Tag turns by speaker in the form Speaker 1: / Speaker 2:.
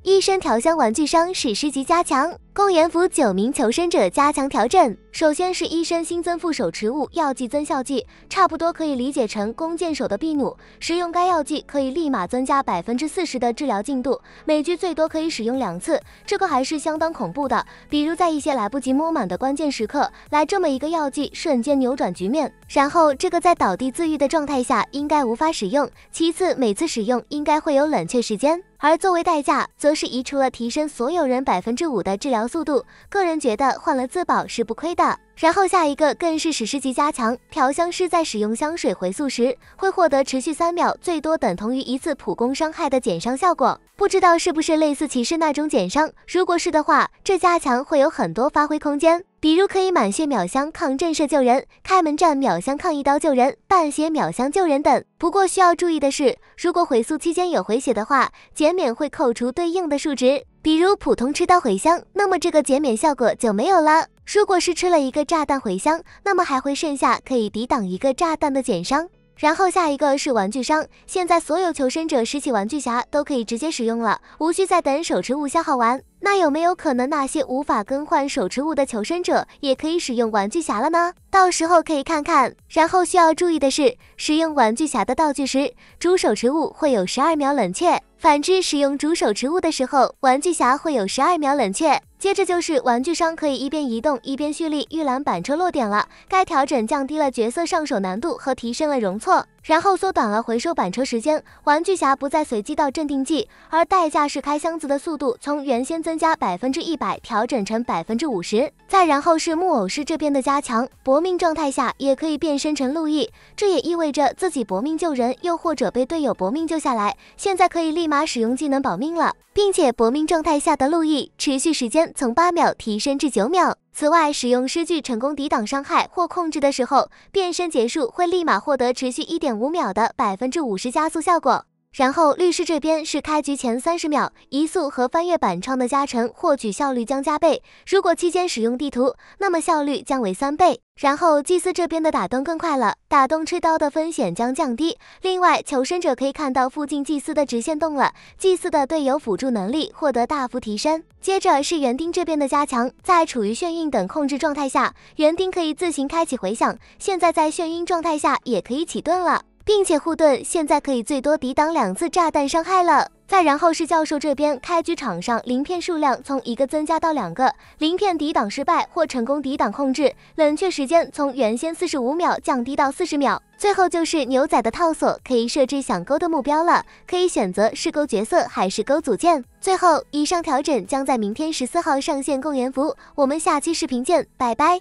Speaker 1: 醫生調香玩具商史詩級加強，共研服9名求生者加強調整。首先是醫生新增副手持物药劑增效劑，差不多可以理解成弓箭手的秘弩。使用該藥劑可以立馬增加40%的治療進度，每局最多可以使用2次，這個還是相當恐怖的。比如在一些來不及摸滿的關鍵時刻，來這麼一個藥劑，瞬間扭轉局面。然後這個在倒地自癒的狀態下應該無法使用，其次每次使用應該會有冷卻時間。而作為代價，則是移除了提升所有人5%的治療速度，個人覺得換了自保是不虧的。然後下一個更是史詩級加強，調香師在使用香水回溯時，會獲得持續3秒，最多等同於1次普攻傷害的減傷效果。不知道是不是類似騎士那種減傷，如果是的話，這加強會有很多發揮空間。比如可以滿血秒香抗震懾救人，開門戰秒香抗一刀救人，半血秒香救人等。不過需要注意的是，如果回溯期間有回血的話，減免會扣除對應的數值。比如普通吃刀回香，那麼這個減免效果就沒有了。如果是吃了一個炸彈回香，那麼還會剩下可以抵擋一個炸彈的減傷。然後下一個是玩具商，現在所有求生者拾起玩具匣都可以直接使用了，無需再等手持物消耗完。那有沒有可能那些無法更換手持物的求生者也可以使用玩具匣了呢？到時候可以看看。然後需要注意的是，使用玩具匣的道具時，主手持物會有12秒冷卻，反之使用主手持物的時候，玩具匣會有12秒冷卻。接着就是玩具商可以一邊移動一邊蓄力預覽板車落點了，該調整降低了角色上手難度和提升了容錯，然後縮短了回收板车時间。玩具匣不再随机到镇定劑，而代價是開箱子的速度從原先增加100%調整成50%。再然後是木偶師這邊的加強，搏命狀態下也可以變身成路易，這也意味着自己搏命救人，又或者被隊友搏命救下來，現在可以立馬使用技能保命了，並且搏命狀態下的路易持續時間从8秒提升至9秒。此外，使用诗句成功抵擋傷害或控制的時候，變身結束會立馬獲得持續1.5秒的50%加速效果。然後律師這邊是開局前30秒移速和翻越板窗的加成，獲取效率將加倍，如果期間使用地圖，那麼效率將為3倍。然後祭司這邊的打洞更快了，打洞吃刀的風險將降低。另外求生者可以看到附近祭司的直線洞了，祭司的隊友輔助能力獲得大幅提升。接着是園丁這邊的加強，在處於眩暈等控制狀態下，園丁可以自行開啟回響，現在在眩暈狀態下也可以起盾了，並且護盾現在可以最多抵擋2次炸彈傷害了。再然後是教授這邊，開局場上鳞片數量從1個增加到2個，鳞片抵擋失敗或成功抵擋控制，冷卻時間從原先45秒降低到40秒。最後就是牛仔的套索，可以設置想勾的目標了，可以選擇是勾角色還是勾組件。最後以上調整將在明天14號上線共研服，我們下期視頻見，拜拜。